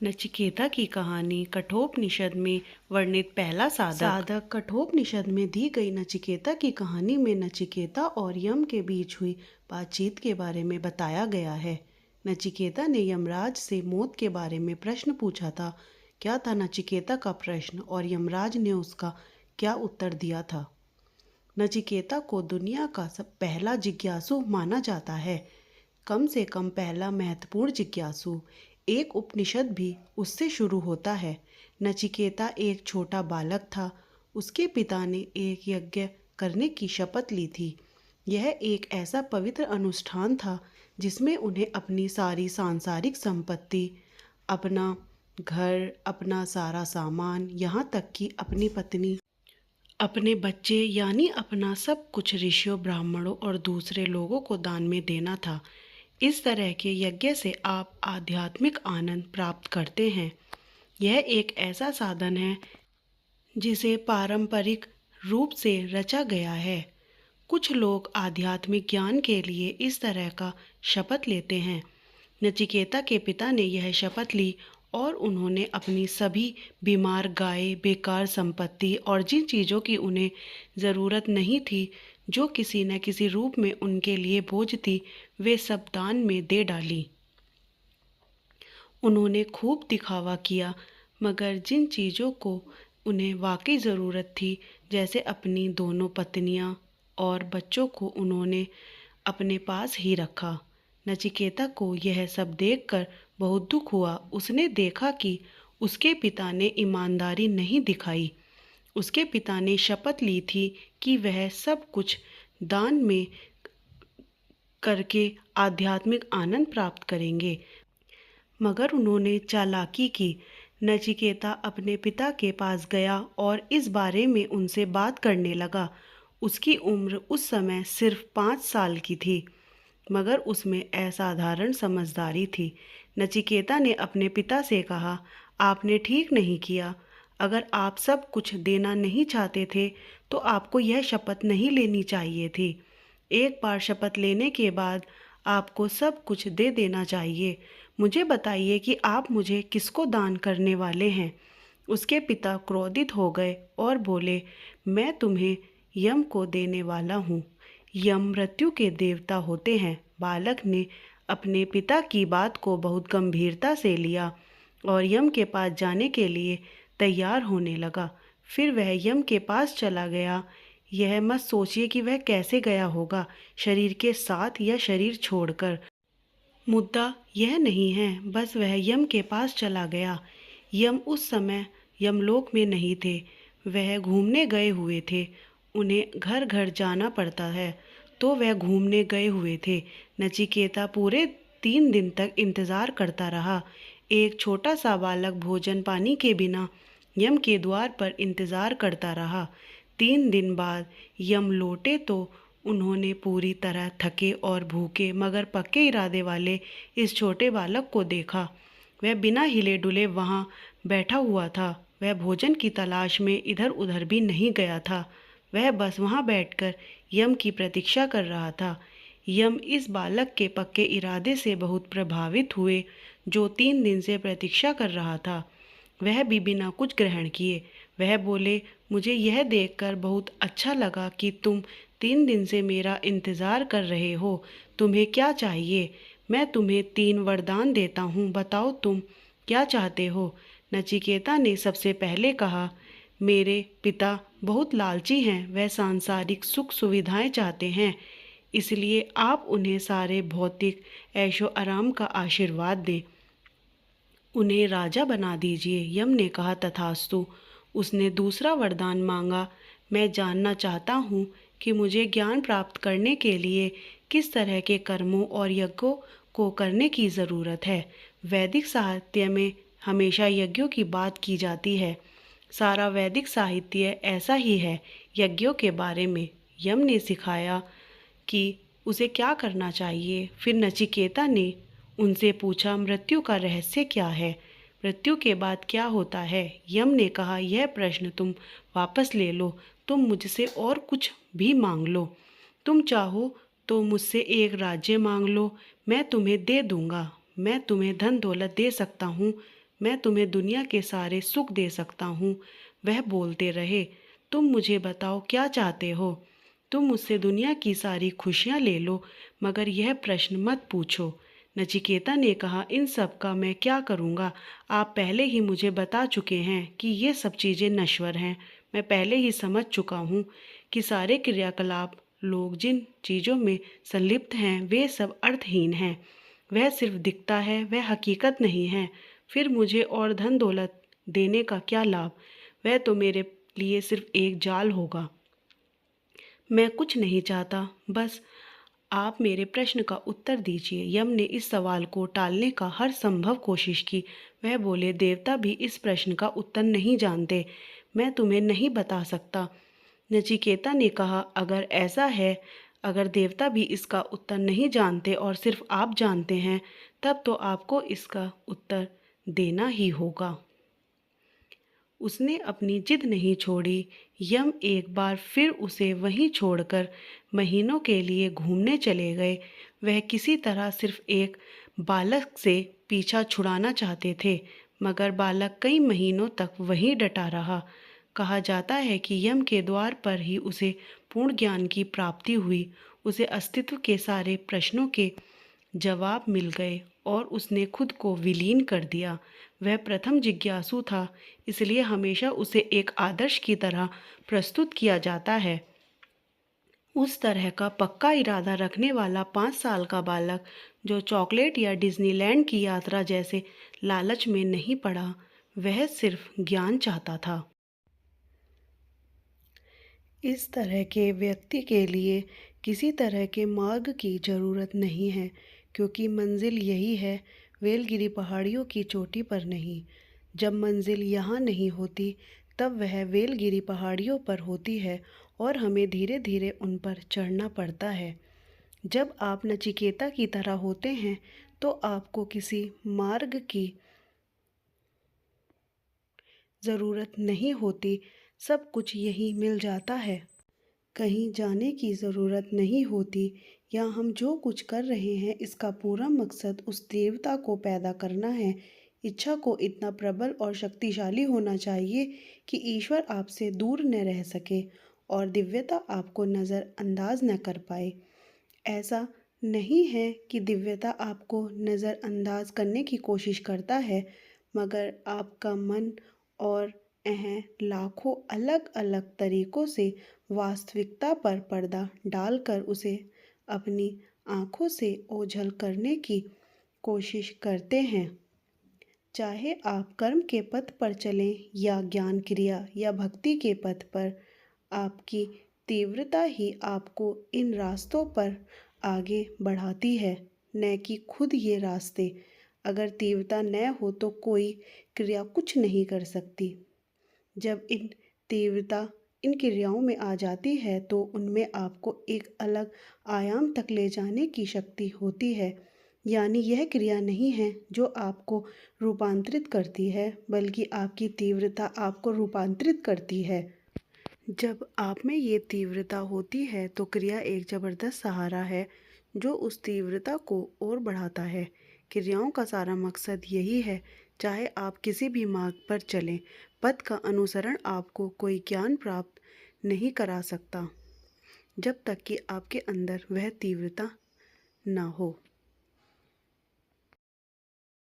नचिकेता की कहानी कठोपनिषद में वर्णित पहला साधक। कठोपनिषद में दी गई नचिकेता की कहानी में नचिकेता और यम के बीच हुई बातचीत के बारे में बताया गया है। नचिकेता ने यमराज से मौत के बारे में प्रश्न पूछा था। क्या था नचिकेता का प्रश्न और यमराज ने उसका क्या उत्तर दिया था? नचिकेता को दुनिया का पहला जिज्ञासु माना जाता है, कम से कम पहला महत्वपूर्ण जिज्ञासु। एक उपनिषद भी उससे शुरू होता है। नचिकेता एक छोटा बालक था। उसके पिता ने एक यज्ञ करने की शपथ ली थी। यह एक ऐसा पवित्र अनुष्ठान था जिसमें उन्हें अपनी सारी सांसारिक संपत्ति, अपना घर, अपना सारा सामान, यहाँ तक कि अपनी पत्नी, अपने बच्चे यानी अपना सब कुछ ऋषियों, ब्राह्मणों और दूसरे लोगों को दान में देना था। इस तरह के यज्ञ से आप आध्यात्मिक आनंद प्राप्त करते हैं। यह एक ऐसा साधन है जिसे पारंपरिक रूप से रचा गया है। कुछ लोग आध्यात्मिक ज्ञान के लिए इस तरह का शपथ लेते हैं। नचिकेता के पिता ने यह शपथ ली और उन्होंने अपनी सभी बीमार गाय, बेकार संपत्ति और जिन चीज़ों की उन्हें ज़रूरत नहीं थी, जो किसी न किसी रूप में उनके लिए बोझ थी, वे सब दान में दे डाली। उन्होंने खूब दिखावा किया, मगर जिन चीज़ों को उन्हें वाकई ज़रूरत थी, जैसे अपनी दोनों पत्नियां और बच्चों को, उन्होंने अपने पास ही रखा। नचिकेता को यह सब देखकर बहुत दुख हुआ। उसने देखा कि उसके पिता ने ईमानदारी नहीं दिखाई। उसके पिता ने शपथ ली थी कि वह सब कुछ दान में करके आध्यात्मिक आनंद प्राप्त करेंगे, मगर उन्होंने चालाकी की। नचिकेता अपने पिता के पास गया और इस बारे में उनसे बात करने लगा। उसकी उम्र उस समय सिर्फ 5 साल की थी, मगर उसमें असाधारण समझदारी थी। नचिकेता ने अपने पिता से कहा, आपने ठीक नहीं किया। अगर आप सब कुछ देना नहीं चाहते थे तो आपको यह शपथ नहीं लेनी चाहिए थी। एक बार शपथ लेने के बाद आपको सब कुछ दे देना चाहिए। मुझे बताइए कि आप मुझे किसको दान करने वाले हैं? उसके पिता क्रोधित हो गए और बोले, मैं तुम्हें यम को देने वाला हूँ। यम मृत्यु के देवता होते हैं। बालक ने अपने पिता की बात को बहुत गंभीरता से लिया और यम के पास जाने के लिए तैयार होने लगा। फिर वह यम के पास चला गया। यह मत सोचिए कि वह कैसे गया होगा, शरीर के साथ या शरीर छोड़कर। मुद्दा यह नहीं है, बस वह यम के पास चला गया। यम उस समय यमलोक में नहीं थे, वह घूमने गए हुए थे। उन्हें घर घर जाना पड़ता है, तो वह घूमने गए हुए थे। नचिकेता पूरे 3 दिन तक इंतज़ार करता रहा। एक छोटा सा बालक भोजन पानी के बिना यम के द्वार पर इंतज़ार करता रहा। 3 दिन बाद यम लौटे तो उन्होंने पूरी तरह थके और भूखे मगर पक्के इरादे वाले इस छोटे बालक को देखा। वह बिना हिले डुले वहाँ बैठा हुआ था। वह भोजन की तलाश में इधर उधर भी नहीं गया था। वह बस वहाँ बैठकर यम की प्रतीक्षा कर रहा था। यम इस बालक के पक्के इरादे से बहुत प्रभावित हुए, जो 3 दिन से प्रतीक्षा कर रहा था। वह भी बिना कुछ ग्रहण किए वह बोले, मुझे यह देखकर बहुत अच्छा लगा कि तुम 3 दिन से मेरा इंतज़ार कर रहे हो। तुम्हें क्या चाहिए? मैं तुम्हें 3 वरदान देता हूँ, बताओ तुम क्या चाहते हो? नचिकेता ने सबसे पहले कहा, मेरे पिता बहुत लालची हैं, वह सांसारिक सुख सुविधाएं चाहते हैं, इसलिए आप उन्हें सारे भौतिक ऐशो आराम का आशीर्वाद दें। उन्हें राजा बना दीजिए। यम ने कहा, तथास्तु। उसने दूसरा वरदान मांगा, मैं जानना चाहता हूँ कि मुझे ज्ञान प्राप्त करने के लिए किस तरह के कर्मों और यज्ञों को करने की ज़रूरत है। वैदिक साहित्य में हमेशा यज्ञों की बात की जाती है। सारा वैदिक साहित्य ऐसा ही है यज्ञों के बारे में। यम ने सिखाया कि उसे क्या करना चाहिए। फिर नचिकेता ने उनसे पूछा, मृत्यु का रहस्य क्या है? मृत्यु के बाद क्या होता है? यम ने कहा, यह प्रश्न तुम वापस ले लो। तुम मुझसे और कुछ भी मांग लो। तुम चाहो तो मुझसे एक राज्य मांग लो, मैं तुम्हें दे दूंगा। मैं तुम्हें धन दौलत दे सकता हूँ। मैं तुम्हें दुनिया के सारे सुख दे सकता हूँ। वह बोलते रहे, तुम मुझे बताओ क्या चाहते हो। तुम मुझसे दुनिया की सारी खुशियाँ ले लो, मगर यह प्रश्न मत पूछो। नचिकेता ने कहा, इन सब का मैं क्या करूँगा। आप पहले ही मुझे बता चुके हैं कि ये सब चीज़ें नश्वर हैं। मैं पहले ही समझ चुका हूँ कि सारे क्रियाकलाप, लोग जिन चीज़ों में संलिप्त हैं, वे सब अर्थहीन हैं। वह सिर्फ दिखता है, वह हकीकत नहीं है। फिर मुझे और धन दौलत देने का क्या लाभ। वह तो मेरे लिए सिर्फ एक जाल होगा। मैं कुछ नहीं चाहता, बस आप मेरे प्रश्न का उत्तर दीजिए। यम ने इस सवाल को टालने का हर संभव कोशिश की। वह बोले, देवता भी इस प्रश्न का उत्तर नहीं जानते। मैं तुम्हें नहीं बता सकता। नचिकेता ने कहा, अगर ऐसा है, अगर देवता भी इसका उत्तर नहीं जानते और सिर्फ आप जानते हैं, तब तो आपको इसका उत्तर देना ही होगा। उसने अपनी जिद नहीं छोड़ी। यम एक बार फिर उसे वहीं छोड़कर महीनों के लिए घूमने चले गए। वह किसी तरह सिर्फ एक बालक से पीछा छुड़ाना चाहते थे, मगर बालक कई महीनों तक वहीं डटा रहा। कहा जाता है कि यम के द्वार पर ही उसे पूर्ण ज्ञान की प्राप्ति हुई। उसे अस्तित्व के सारे प्रश्नों के जवाब मिल गए और उसने खुद को विलीन कर दिया। वह प्रथम जिज्ञासु था, इसलिए हमेशा उसे एक आदर्श की तरह प्रस्तुत किया जाता है। उस तरह का पक्का इरादा रखने वाला 5 साल का बालक जो चॉकलेट या डिज्नीलैंड की यात्रा जैसे लालच में नहीं पड़ा, वह सिर्फ ज्ञान चाहता था। इस तरह के व्यक्ति के लिए किसी तरह के मार्ग की ज़रूरत नहीं है, क्योंकि मंजिल यही है, वेलगिरी पहाड़ियों की चोटी पर नहीं। जब मंजिल यहाँ नहीं होती, तब वह वेलगिरी पहाड़ियों पर होती है और हमें धीरे धीरे उन पर चढ़ना पड़ता है। जब आप नचिकेता की तरह होते हैं, तो आपको किसी मार्ग की ज़रूरत नहीं होती, सब कुछ यहीं मिल जाता है। कहीं जाने की ज़रूरत नहीं होती, या हम जो कुछ कर रहे हैं इसका पूरा मकसद उस देवता को पैदा करना है। इच्छा को इतना प्रबल और शक्तिशाली होना चाहिए कि ईश्वर आपसे दूर न रह सके और दिव्यता आपको नज़रअंदाज न कर पाए। ऐसा नहीं है कि दिव्यता आपको नज़रअंदाज करने की कोशिश करता है, मगर आपका मन और लाखों अलग अलग तरीकों से वास्तविकता पर पर्दा डालकर उसे अपनी आँखों से ओझल करने की कोशिश करते हैं। चाहे आप कर्म के पथ पर चलें या ज्ञान क्रिया या भक्ति के पथ पर, आपकी तीव्रता ही आपको इन रास्तों पर आगे बढ़ाती है, न कि खुद ये रास्ते। अगर तीव्रता न हो तो कोई क्रिया कुछ नहीं कर सकती। जब तीव्रता इन क्रियाओं में आ जाती है तो उनमें आपको एक अलग आयाम तक ले जाने की शक्ति होती है। यानी यह क्रिया नहीं है जो आपको रूपांतरित करती है, बल्कि आपकी तीव्रता आपको रूपांतरित करती है। जब आप में ये तीव्रता होती है तो क्रिया एक ज़बरदस्त सहारा है जो उस तीव्रता को और बढ़ाता है। क्रियाओं का सारा मकसद यही है। चाहे आप किसी भी मार्ग पर चलें, पथ का अनुसरण आपको कोई ज्ञान प्राप्त नहीं करा सकता, जब तक कि आपके अंदर वह तीव्रता ना हो।